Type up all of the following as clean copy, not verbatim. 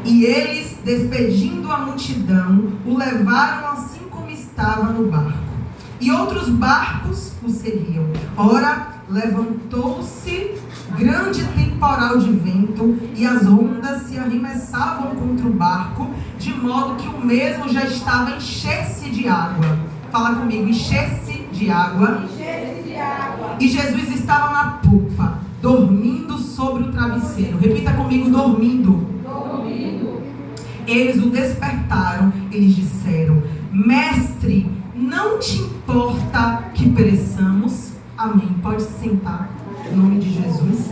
E eles, despedindo a multidão, o levaram assim como estava no barco. E outros barcos o seguiam. Ora, levantou-se grande temporal de vento, e as ondas se arremessavam contra o barco, de modo que o mesmo já estava a encher-se de água. Fala comigo, encher-se de água. Encher-se de água. E Jesus estava na popa, dormindo sobre o travesseiro. Repita comigo, dormindo. Dormindo. Eles o despertaram e lhes disseram: Mestre, não te importa que pereçamos? Amém. Pode se sentar, em nome de Jesus.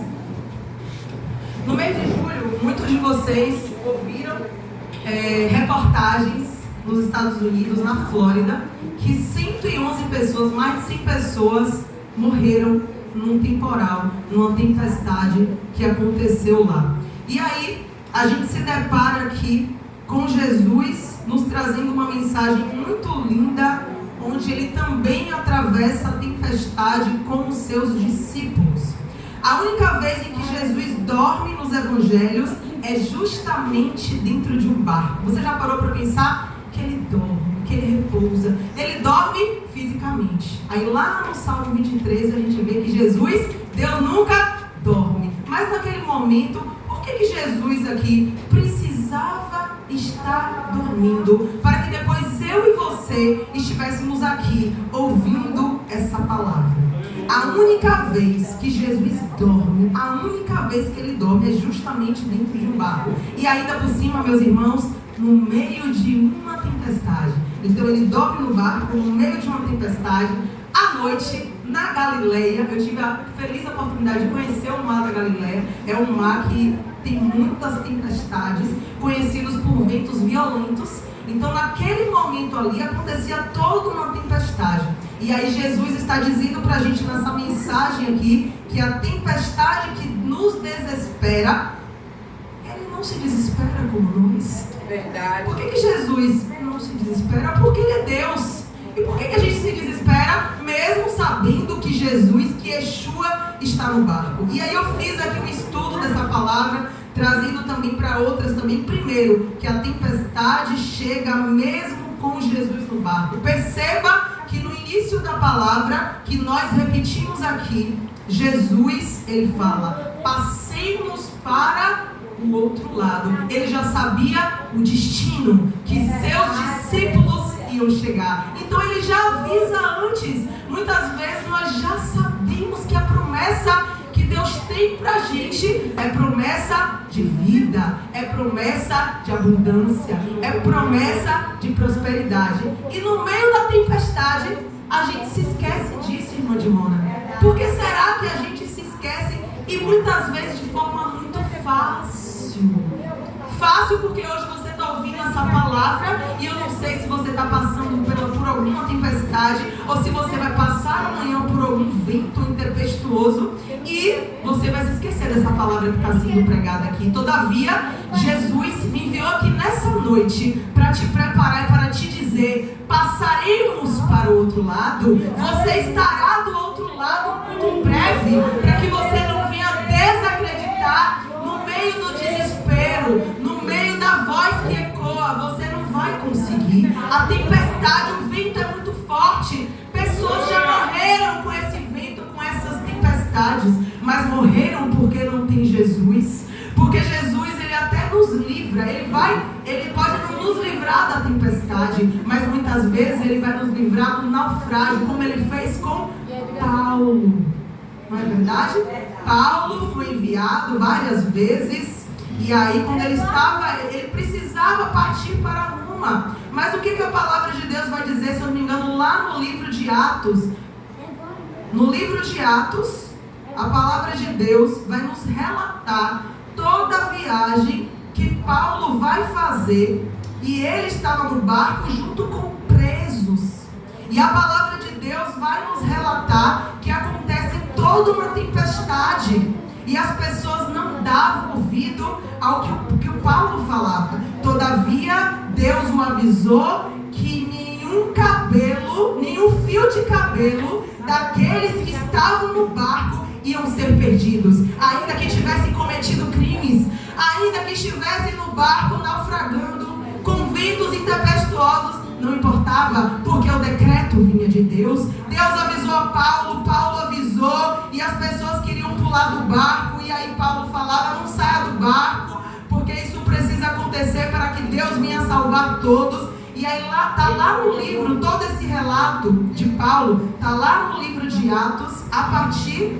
No mês de julho, muitos de vocês ouviram reportagens nos Estados Unidos, na Flórida, que 111 pessoas, mais de 100 pessoas morreram num temporal, numa tempestade que aconteceu lá. E aí, a gente se depara aqui com Jesus nos trazendo uma mensagem muito linda, onde ele também atravessa a tempestade com os seus discípulos. A única vez em que Jesus dorme nos evangelhos é justamente dentro de um barco. Você já parou para pensar que ele dorme, que ele repousa? Ele dorme fisicamente. Aí lá no Salmo 23 a gente vê que Jesus, Deus nunca dorme. Mas naquele momento, por que Jesus aqui precisava estar dormindo? Para que depois eu e você estivéssemos aqui ouvindo essa palavra. A única vez que Jesus dorme, a única vez que ele dorme é justamente dentro de um barco. E ainda por cima, meus irmãos, no meio de uma tempestade. Então ele dorme no barco, no meio de uma tempestade, à noite, na Galileia. Eu tive a feliz oportunidade de conhecer o mar da Galileia. É um mar que tem muitas tempestades, conhecidos por ventos violentos. Então naquele momento ali acontecia toda uma tempestade. E aí Jesus está dizendo para a gente nessa mensagem aqui, que a tempestade que nos desespera, ele não se desespera como nós. Verdade. Por que Jesus não se desespera? Porque ele é Deus. E por que a gente se desespera, mesmo sabendo que Jesus, que Yeshua, está no barco? E aí eu fiz aqui um estudo dessa palavra, trazendo também para outras também. Primeiro, que a tempestade chega mesmo com Jesus no barco. Perceba que no início da palavra, que nós repetimos aqui, Jesus, ele fala: passemos para o outro lado. Ele já sabia o destino, que seus discípulos iam chegar. Então ele já avisa antes. Muitas vezes nós já sabemos que a promessa que Deus tem pra gente é promessa de vida, é promessa de abundância, é promessa de prosperidade. E no meio da tempestade, a gente se esquece disso, irmã Dimona. Por que será que a gente se esquece? E muitas vezes de forma muito fácil. Fácil porque hoje você está ouvindo essa palavra e eu não sei se você está passando por alguma tempestade ou se você vai passar amanhã por algum vento intempestuoso e você vai se esquecer dessa palavra que está sendo pregada aqui. Todavia, Jesus me enviou aqui nessa noite para te preparar e para te dizer: passaremos para o outro lado. Você estará do outro lado muito em breve, para que você não venha desacreditar no meio do desespero, no meio da voz que ecoa. Você não vai conseguir. A tempestade, o vento é muito forte. Pessoas já morreram com esse vento, com essas tempestades, mas morreram porque não tem Jesus. Porque Jesus, ele até nos livra. Ele pode não nos livrar da tempestade, mas muitas vezes ele vai nos livrar do naufrágio, como ele fez com Paulo. Não é verdade? Paulo foi enviado várias vezes. E aí quando ele precisava partir para Roma. Mas o que a palavra de Deus vai dizer, se eu não me engano, lá no livro de Atos? No livro de Atos, a palavra de Deus vai nos relatar toda a viagem que Paulo vai fazer. E ele estava no barco junto com presos. E a palavra de Deus vai nos relatar que acontece toda uma tempestade. E as pessoas não davam ouvido ao que o Paulo falava. Todavia, Deus o avisou que nenhum fio de cabelo daqueles que estavam no barco iam ser perdidos. Ainda que tivessem cometido crimes, ainda que estivessem no barco naufragando, com ventos intempestuosos. Não importava, porque o decreto vinha de Deus. Deus avisou a Paulo, Paulo avisou, e as pessoas queriam pular do barco. E aí Paulo falava: não saia do barco, porque isso precisa acontecer para que Deus venha salvar todos. E aí está lá no livro, todo esse relato de Paulo, está lá no livro de Atos, a partir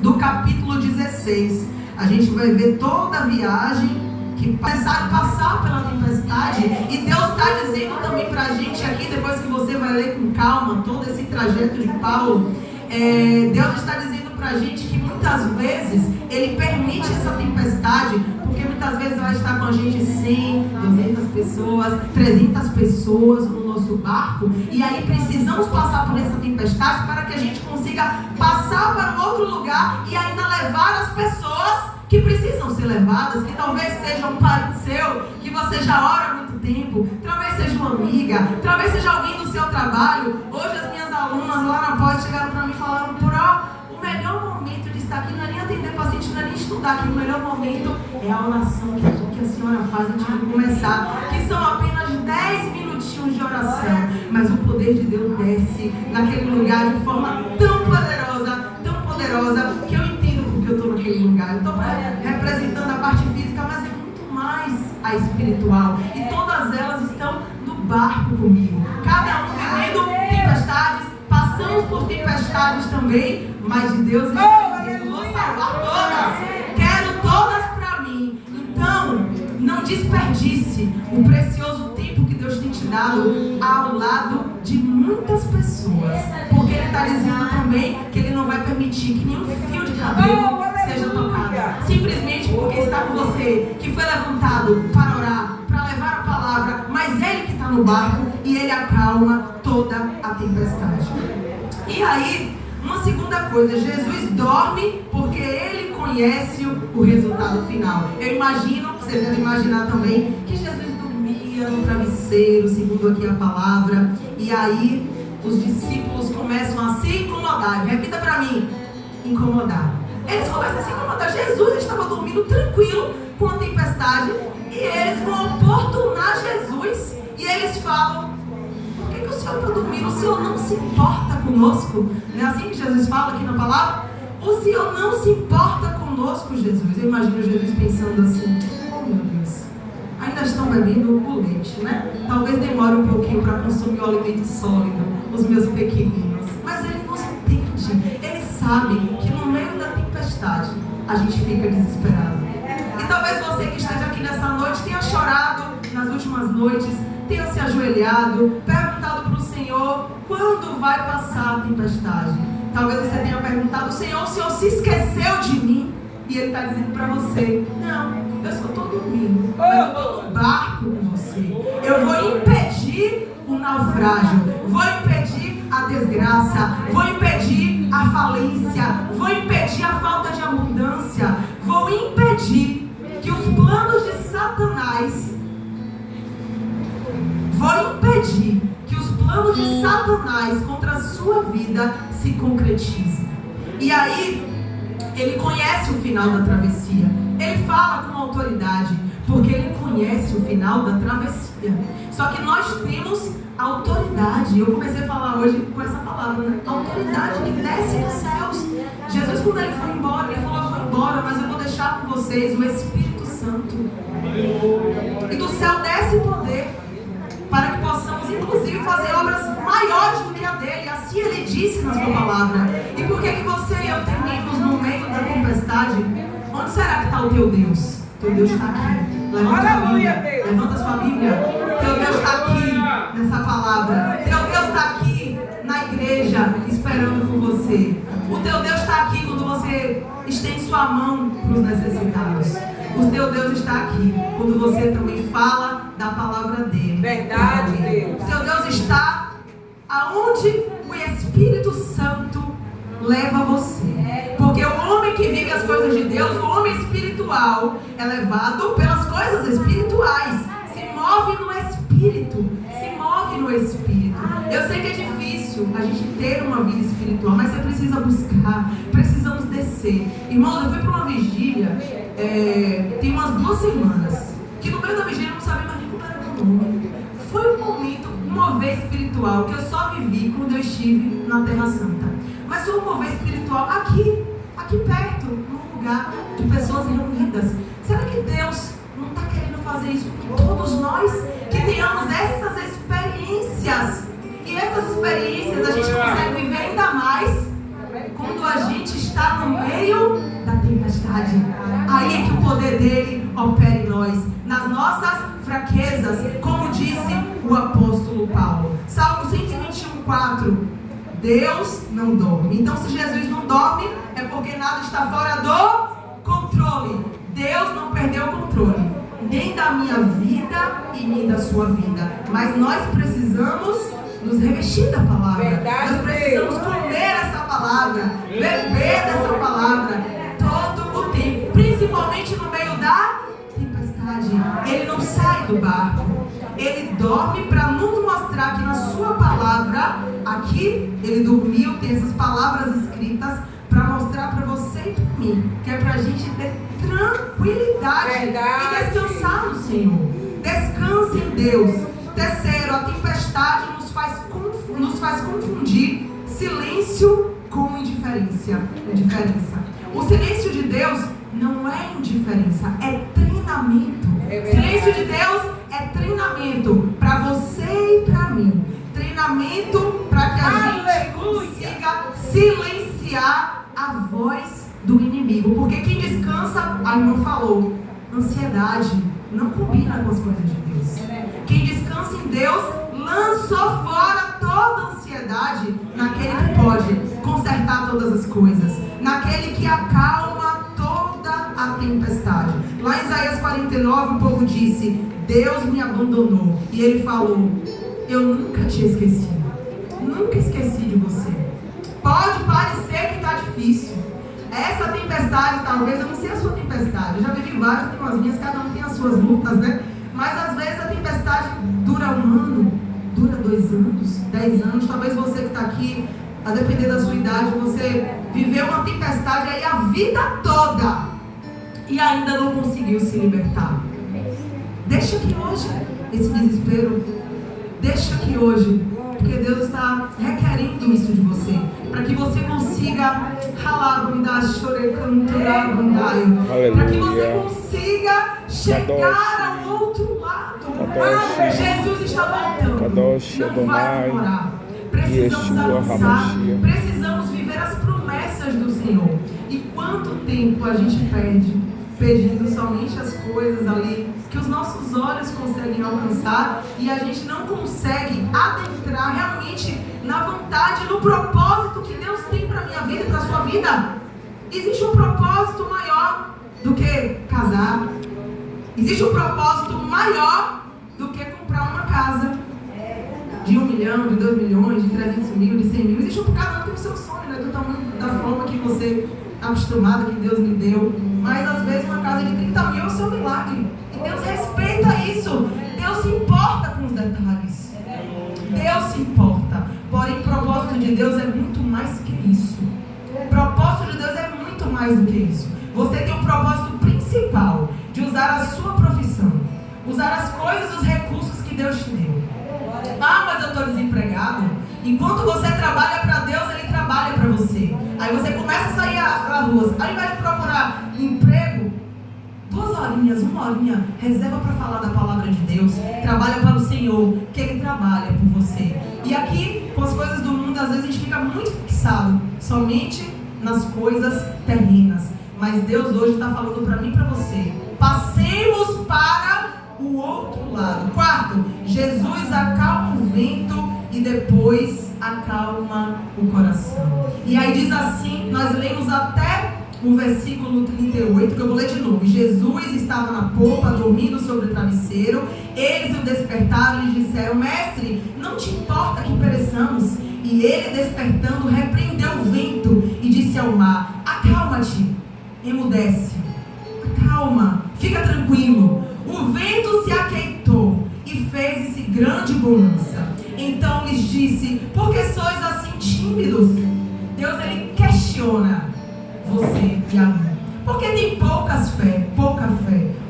do capítulo 16. A gente vai ver toda a viagem, que necessário passar pela tempestade. E Deus está dizendo também para a gente aqui, depois que você vai ler com calma todo esse trajeto de Paulo, Deus está dizendo para a gente que muitas vezes Ele permite essa tempestade, porque muitas vezes vai estar com a gente 100, 200 pessoas, 300 pessoas no nosso barco, e aí precisamos passar por essa tempestade para que a gente consiga passar para um outro lugar e ainda levar as pessoas que precisam ser levadas, que talvez seja um parente seu, que você já ora há muito tempo, talvez seja uma amiga, talvez seja alguém do seu trabalho. Hoje as minhas alunas lá na pós chegaram para mim e falaram: o melhor momento de estar aqui não é nem atender paciente, não é nem estudar aqui, o melhor momento é a oração que a senhora faz antes de começar, que são apenas 10 minutinhos de oração, mas o poder de Deus desce naquele lugar de forma tão poderosa, que eu entendo porque eu estou naquele lugar. Eu estou representando a parte física, mas é muito mais a espiritual, e todas elas estão no barco comigo, cada um vivendo tempestades. Passamos por tempestades também, mas de Deus está dizendo: vou salvar todas, quero todas para mim. Então, não desperdice o precioso tempo que Deus tem te dado ao lado de muitas pessoas, porque Ele está dizendo também que Ele não vai permitir que nenhum fio de cabelo seja tocado, simplesmente porque está com você, que foi levantado para orar, para levar a palavra, mas Ele que está no barco e Ele acalma toda a tempestade. E aí, uma segunda coisa, Jesus dorme porque Ele conhece o resultado final. Eu imagino, você deve imaginar também, que Jesus dormia no travesseiro, segundo aqui a palavra, e aí os discípulos começam a se incomodar. Repita para mim: incomodar. Eles começam a se incomodar. Jesus estava dormindo tranquilo com a tempestade, e eles vão oportunar Jesus, e eles falam: por que o Senhor está dormindo? O Senhor não se importa conosco? Não é assim que Jesus fala aqui na palavra? O Senhor não se importa conosco, Jesus. Eu imagino Jesus pensando assim: oh meu Deus, ainda estão bebendo o leite, né? Talvez demore um pouquinho para consumir o alimento sólido, os meus pequeninos. Mas Ele nos entende. Ele sabe que no meio da tempestade a gente fica desesperado. E talvez você que esteja aqui nessa noite tenha chorado nas últimas noites, tenha se ajoelhado, perguntado para o Senhor: quando vai passar a tempestade? Talvez você tenha perguntado: Senhor, o Senhor se esqueceu de mim? E Ele está dizendo para você: não, eu só estou dormindo, mas eu estou no barco com você. Eu vou impedir o naufrágio, vou impedir a desgraça, vou impedir a falência, vou impedir a falta de abundância, vou impedir que os planos de Satanás, contra a sua vida se concretizem. E aí, Ele conhece o final da travessia. Ele fala com autoridade, porque Ele conhece o final da travessia. Só que nós temos autoridade. Eu comecei a falar hoje com essa palavra, né? Autoridade que desce dos céus. Jesus, quando Ele foi embora, Ele falou: eu vou embora, mas eu vou deixar com vocês o Espírito Santo. E do céu desce poder, para que possamos inclusive fazer obras maiores do que a dele. Assim Ele disse na sua palavra. E por que você e eu tememos no meio da tempestade? Onde será que está o teu Deus? Teu Deus está aqui. Levanta a Bíblia. Levanta sua Bíblia. Teu Deus está aqui nessa palavra. Teu Deus está aqui na igreja esperando por você. O teu Deus está aqui quando você estende sua mão para os necessitados. O teu Deus está aqui quando você também fala da palavra dele. Verdade, Deus. O teu Deus está aonde o Espírito Santo leva você. Porque o homem que vive as coisas de Deus, o homem espiritual, é levado pelas coisas espirituais. Se move no Espírito. Se move no Espírito. Eu sei que é difícil a gente ter uma vida espiritual, mas você precisa buscar. Precisamos descer. Irmãos, eu fui para uma vigília tem umas 2 semanas que no meio da vigília eu não sabia mais nem como era meu nome. Foi um momento, um mover espiritual que eu só vivi quando eu estive na Terra Santa. Mas foi um mover espiritual aqui perto, num lugar de pessoas reunidas. Será que Deus não está querendo fazer isso com todos nós? Que tenhamos essas experiências. E essas experiências a gente consegue viver ainda mais quando a gente está no meio da tempestade. Aí é que o poder dele opera em nós, nas nossas fraquezas, como disse o apóstolo Paulo. Salmo 121:4. Deus não dorme. Então, se Jesus não dorme, é porque nada está fora do controle. Deus não perdeu o controle, nem da minha vida e nem da sua vida. Mas nós precisamos nos revestir da palavra. Verdade, nós precisamos comer essa palavra, beber dessa palavra todo o tempo, principalmente no meio da tempestade. Ele não sai do barco, ele dorme para nos mostrar que na sua palavra, aqui ele dormiu, tem essas palavras escritas para mostrar para você e para mim, que é para a gente ter tranquilidade. Verdade. E descansar no Senhor. Descanse em Deus. Terceiro, a tempestade nos faz confundir silêncio com indiferença. O silêncio de Deus não é indiferença, é treinamento. Silêncio de Deus é treinamento para você e para mim. Treinamento para que a gente consiga silenciar a voz do inimigo. Porque quem descansa, a irmã falou, ansiedade não combina com as coisas de Deus. Quem descansa em Deus lançou fora toda ansiedade naquele que pode consertar todas as coisas, naquele que acalma toda a tempestade. Lá em Isaías 49 o povo disse, Deus me abandonou. E ele falou, eu nunca te esqueci. Nunca esqueci de você. Pode parecer que está difícil. Essa tempestade, talvez, eu não sei a sua tempestade. Eu já vivi várias, tenho as minhas, cada um tem as suas lutas, né? Mas às vezes a tempestade dura 1 ano, dura 2 anos, 10 anos. Talvez você que está aqui, a depender da sua idade, você viveu uma tempestade aí a vida toda e ainda não conseguiu se libertar. Deixa que hoje esse desespero, deixa que hoje, porque Deus está requerendo isso de você, para que você consiga ralar, para que você consiga chegar ao outro lado. Jesus está voltando, não vai demorar. Precisamos avançar, precisamos viver as promessas do Senhor. E quanto tempo a gente perde pedindo somente as coisas ali que os nossos olhos conseguem alcançar e a gente não consegue adentrar realmente na vontade, no propósito que Deus tem para a minha vida e para a sua vida. Existe um propósito maior do que casar. Existe um propósito maior do que comprar uma casa de 1 milhão, de 2 milhões, de 300 mil, de 100 mil. Existe cada um tem o seu sonho, né? Do tamanho, da forma que você está acostumado, que Deus lhe deu. Mas às vezes uma casa de 30 mil é o seu milagre. E Deus respeita isso. Deus se importa com os detalhes. Deus se importa. Porém, o propósito de Deus é muito mais que isso. O propósito de Deus é muito mais do que isso. Você tem um propósito principal de usar a sua profissão, usar as coisas, os recursos que Deus te deu. Ah, mas eu estou desempregado. Enquanto você trabalha para Deus, Ele trabalha para você. Aí você começa a sair para ruas. Ao invés de procurar emprego, 2 horinhas, 1 horinha, reserva para falar da palavra de Deus. Trabalha para o Senhor, que Ele trabalha por você. E aqui, com as coisas do mundo, às vezes a gente fica muito fixado somente nas coisas terrenas. Mas Deus hoje está falando para mim e para você. Passemos para o outro lado. 4, Jesus acalma o vento e depois acalma o coração. E aí diz assim, nós lemos até o versículo 38, que eu vou ler de novo. Jesus estava na popa, dormindo sobre o travesseiro. Eles o despertaram e lhe disseram, mestre, não te importa que pereçamos? E ele, despertando, repreendeu o vento e disse ao mar, acalma-te, emudece, acalma, fica tranquilo. O vento se aquietou e fez-se grande bonança. Então lhes disse, por que sois assim tímidos? Deus, Ele questiona você e a mim. Porque tem pouca fé,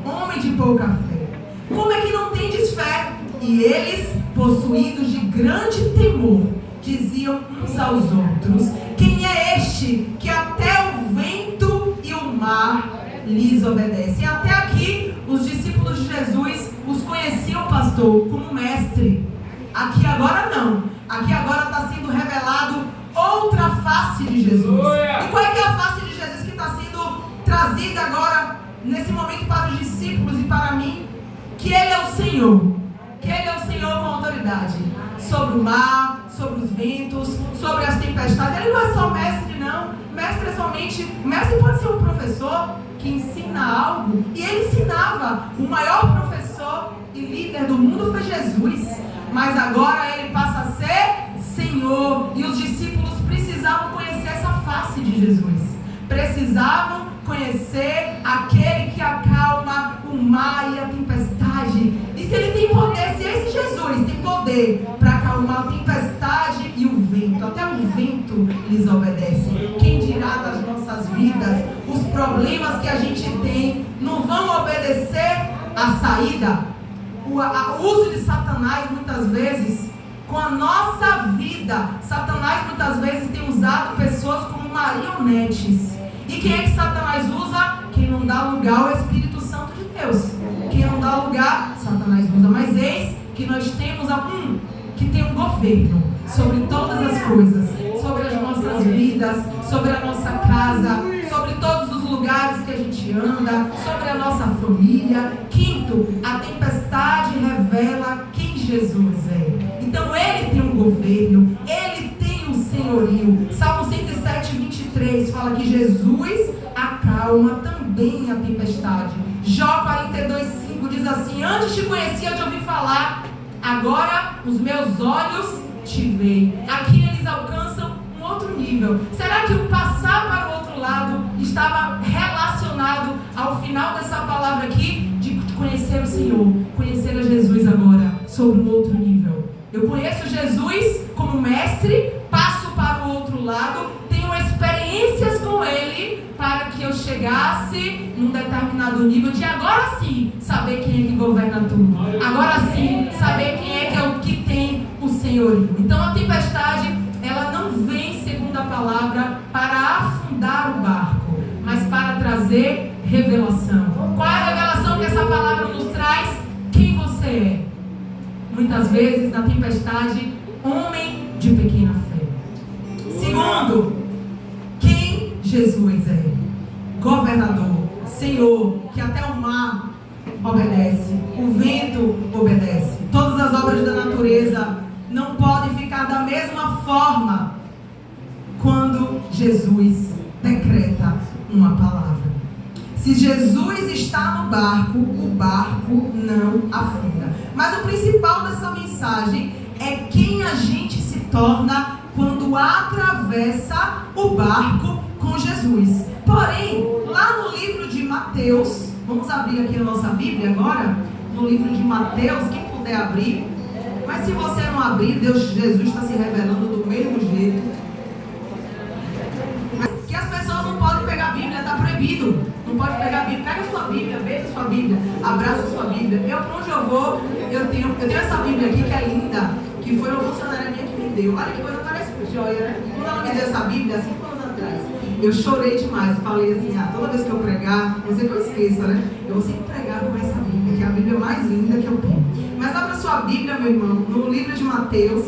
homem de pouca fé. Como é que não tendes fé? E eles, possuídos de grande temor, diziam uns aos outros: quem é este que até o vento e o mar lhes obedecem? Até aqui, os discípulos de Jesus os conheciam, pastor, como mestre. Aqui agora não. Aqui agora está sendo revelado outra face de Jesus. E qual é que é a face de Jesus que está sendo trazida agora, nesse momento, para os discípulos e para mim? Que Ele é o Senhor. Que Ele é o Senhor com autoridade sobre o mar, sobre os ventos, sobre as tempestades. Ele não é só mestre, não. Mestre é somente... Mestre pode ser um professor que ensina algo. E ele ensinava. O maior professor e líder do mundo foi Jesus. Mas agora ele passa a ser Senhor. E os discípulos precisavam conhecer essa face de Jesus. Precisavam conhecer aquele que acalma o mar e a tempestade. E se ele tem poder, se esse Jesus tem poder para acalmar a tempestade e o vento, até o vento lhes obedece. Quem dirá das nossas vidas? Os problemas que a gente tem não vão obedecer à saída? O uso de Satanás muitas vezes com a nossa vida. Satanás muitas vezes tem usado pessoas como marionetes. E quem é que Satanás usa? Quem não dá lugar ao Espírito Santo de Deus. Quem não dá lugar, Satanás usa. Mas eis que nós temos um que tem um governo sobre todas as coisas, sobre as nossas vidas, sobre a nossa casa, sobre todos os lugares que a gente anda, sobre a nossa família. Quinto, a tempestade revela quem Jesus é. Então Ele tem um governo, Ele tem um senhorio. Salmo 107, 23 fala que Jesus acalma também a tempestade. Jó 42, 5 diz assim: antes te conhecia de ouvir falar, agora os meus olhos te veem. Aqui eles alcançam um outro nível. Será que o passar para o outro lado estava relacionado ao final dessa palavra aqui, de conhecer o Senhor, conhecer a Jesus agora, sobre um outro nível? Eu conheço Jesus como mestre, passo para o outro lado, tenho experiências com Ele para que eu chegasse num determinado nível de agora sim saber quem é que governa tudo. Agora sim saber quem é que tem o senhorio. Então a tempestade, ela não vem, segundo a palavra, para afundar o barco, mas para trazer revelação. Qual é a revelação que essa palavra nos traz? Quem você é. Muitas vezes, na tempestade, homem de pequena fé. Segundo, quem Jesus é. Governador, Senhor, que até o mar obedece, o vento obedece. Todas as obras da natureza não podem ficar da mesma forma quando Jesus decreta uma palavra. Se Jesus está no barco, o barco não afunda. Mas o principal dessa mensagem é quem a gente se torna quando atravessa o barco com Jesus. Porém, lá no livro de Mateus, vamos abrir aqui a nossa Bíblia agora, no livro de Mateus, quem puder abrir. Mas se você não abrir, Jesus está se revelando do mesmo jeito. Que as pessoas não podem pegar a Bíblia, está proibido. Não pode pegar a Bíblia, pega a sua Bíblia, beija a sua Bíblia, abraça a sua Bíblia. Eu, para onde eu vou, eu tenho essa Bíblia aqui que é linda, que foi uma funcionária minha que me deu. Olha que coisa, parece joia, né? Quando ela me deu essa Bíblia, 5 anos atrás, eu chorei demais. Falei assim, toda vez que eu pregar, não sei que eu esqueça, né? Eu vou sempre pregar com essa Bíblia, que é a Bíblia mais linda que eu tenho. Mas abra a sua Bíblia, meu irmão, no livro de Mateus,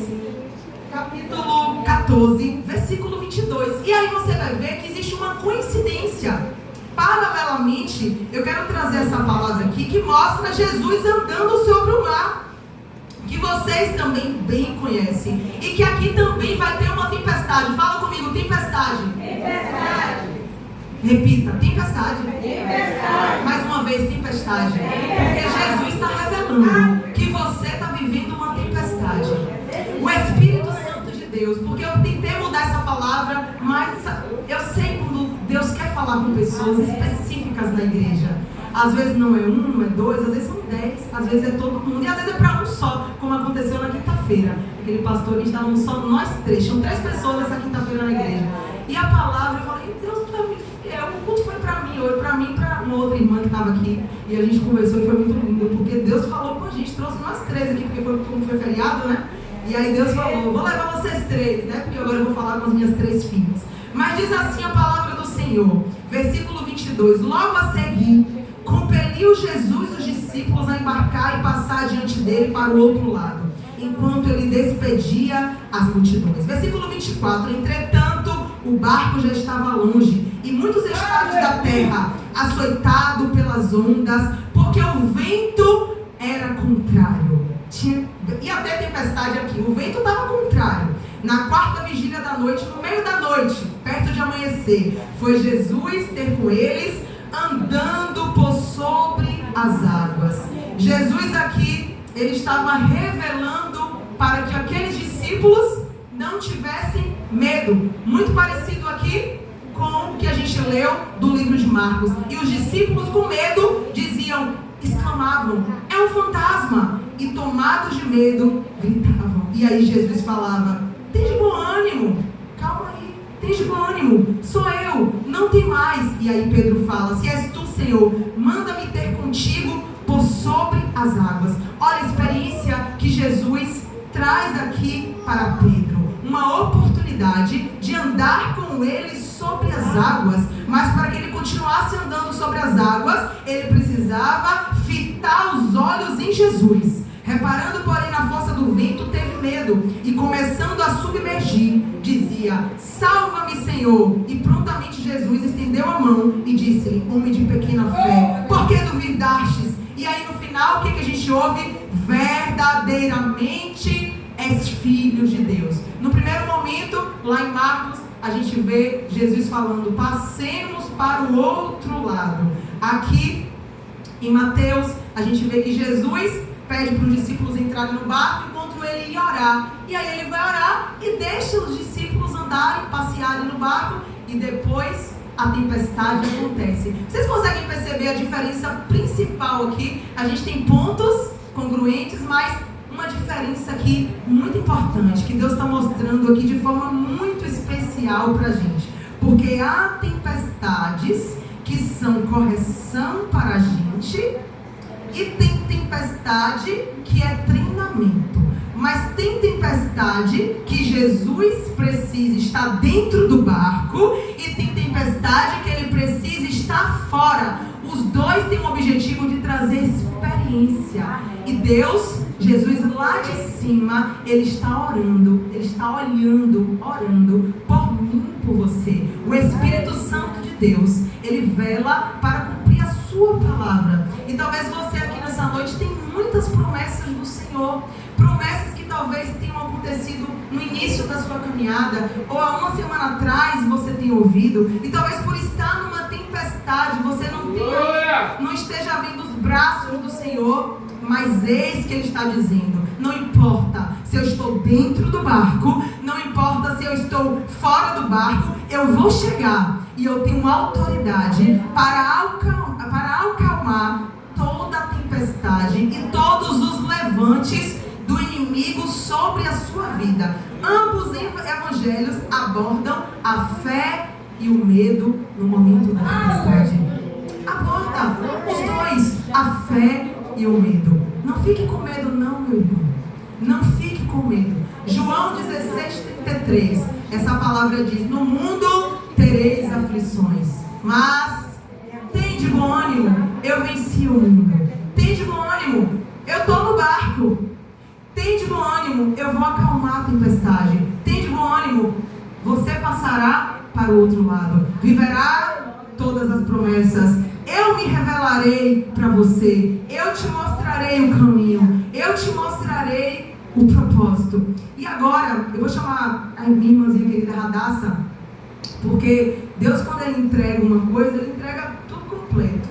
capítulo 14, versículo 22. E aí você vai ver que existe uma coincidência. Paralelamente, eu quero trazer essa palavra aqui que mostra Jesus andando sobre o mar, que vocês também bem conhecem, e que aqui também vai ter uma tempestade. Fala comigo, tempestade. Tempestade. Repita, tempestade. Tempestade. Mais uma vez, tempestade. Porque Jesus está revelando que você está vivendo uma tempestade. O Espírito Santo de Deus, porque eu tentei mudar essa palavra, mas eu sei quando Deus quer falar com pessoas específicas na igreja. Às vezes não é um, não é dois, às vezes são 10, às vezes é todo mundo, e às vezes é para um só, como aconteceu na quinta-feira. Aquele pastor, a gente estava só nós três, tinham 3 pessoas nessa quinta-feira na igreja. E a palavra, eu falei, Deus, tu é muito fiel, o culto foi para mim, hoje para mim, para no outra irmã que estava aqui e a gente conversou e foi muito lindo, porque Deus falou com a gente, trouxe nós 3 aqui, porque como foi feriado, né? E aí Deus falou, vou levar vocês 3, né? Porque agora eu vou falar com as minhas 3 filhas. Mas diz assim a palavra do Senhor, versículo 22, logo a seguir, compeliu Jesus os discípulos a embarcar e passar diante dele para o outro lado, enquanto ele despedia as multidões. Versículo 24, entretanto, o barco já estava longe, e muitos estados da terra, açoitado pelas ondas, porque o vento era contrário. E até tempestade aqui, o vento estava contrário. Na 4ª vigília da noite, no meio da noite, perto de amanhecer, foi Jesus ter com eles, andando por sobre as águas. Jesus aqui, ele estava revelando para que aqueles discípulos não tivessem medo. Muito parecido aqui com o que a gente leu do livro de Marcos. E os discípulos com medo diziam, exclamavam, é um fantasma. E tomados de medo, gritavam. E aí Jesus falava, tem de bom ânimo, calma aí, tem de bom ânimo, sou eu, não tem mais. E aí Pedro fala, se és tu, Senhor, manda-me ter contigo por sobre as águas. Olha a experiência que Jesus traz aqui para Pedro. Uma oportunidade de andar com ele sobre as águas. Mas para que ele continuasse andando sobre as águas, ele precisava fitar os olhos em Jesus. Reparando, porém, na força do vento, teve medo e, começando a submergir, dizia, salva-me, Senhor. E prontamente Jesus estendeu a mão e disse-lhe, homem de pequena fé, por que duvidastes? E aí no final, o que a gente ouve? Verdadeiramente és filho de Deus. No primeiro momento, lá em Marcos, a gente vê Jesus falando, passemos para o outro lado. Aqui, em Mateus, a gente vê que Jesus pede para os discípulos entrarem no barco enquanto ele ia orar. E aí ele vai orar e deixa os discípulos andarem, passearem no barco, e depois a tempestade acontece. Vocês conseguem perceber a diferença principal aqui? A gente tem pontos congruentes, mas uma diferença aqui muito importante, que Deus está mostrando aqui de forma muito especial para a gente. Porque há tempestades que são correção para a gente, e tem tempestade que é treinamento. Mas tem tempestade que Jesus precisa estar dentro do barco, e tem tempestade que ele precisa estar fora. Os dois têm o objetivo de trazer experiência. E Deus, Jesus lá de cima, ele está orando, ele está olhando, orando por mim, por você. O Espírito Santo de Deus, ele vela para cumprir a sua palavra. E talvez você aqui nessa noite tenha muitas promessas do Senhor, promessas que talvez tenham acontecido no início da sua caminhada, ou há uma semana atrás você tem ouvido, e talvez por estar numa tempestade você não esteja vendo os braços do Senhor. Mas eis que ele está dizendo, não importa se eu estou dentro do barco, não importa se eu estou fora do barco, eu vou chegar e eu tenho autoridade para acalmar toda a tempestade e todos os levantes do inimigo sobre a sua vida. Ambos evangelhos abordam a fé e o medo no momento da tempestade. Aborda os dois, a fé e o medo. Não fique com medo não, meu irmão. Não fique com medo. João 16:33. Essa palavra diz, no mundo tereis aflições, mas tem de bom ânimo, eu venci o mundo. Tem de bom ânimo, eu estou no barco. Tem de bom ânimo, eu vou acalmar a tempestade. Tem de bom ânimo, você passará para o outro lado. Viverá todas as promessas. Eu me revelarei para você. Eu te mostrarei o caminho. Eu te mostrarei o propósito. E agora, eu vou chamar a minha irmãzinha querida Radassa, porque Deus, quando Ele entrega uma coisa, Ele entrega tudo completo.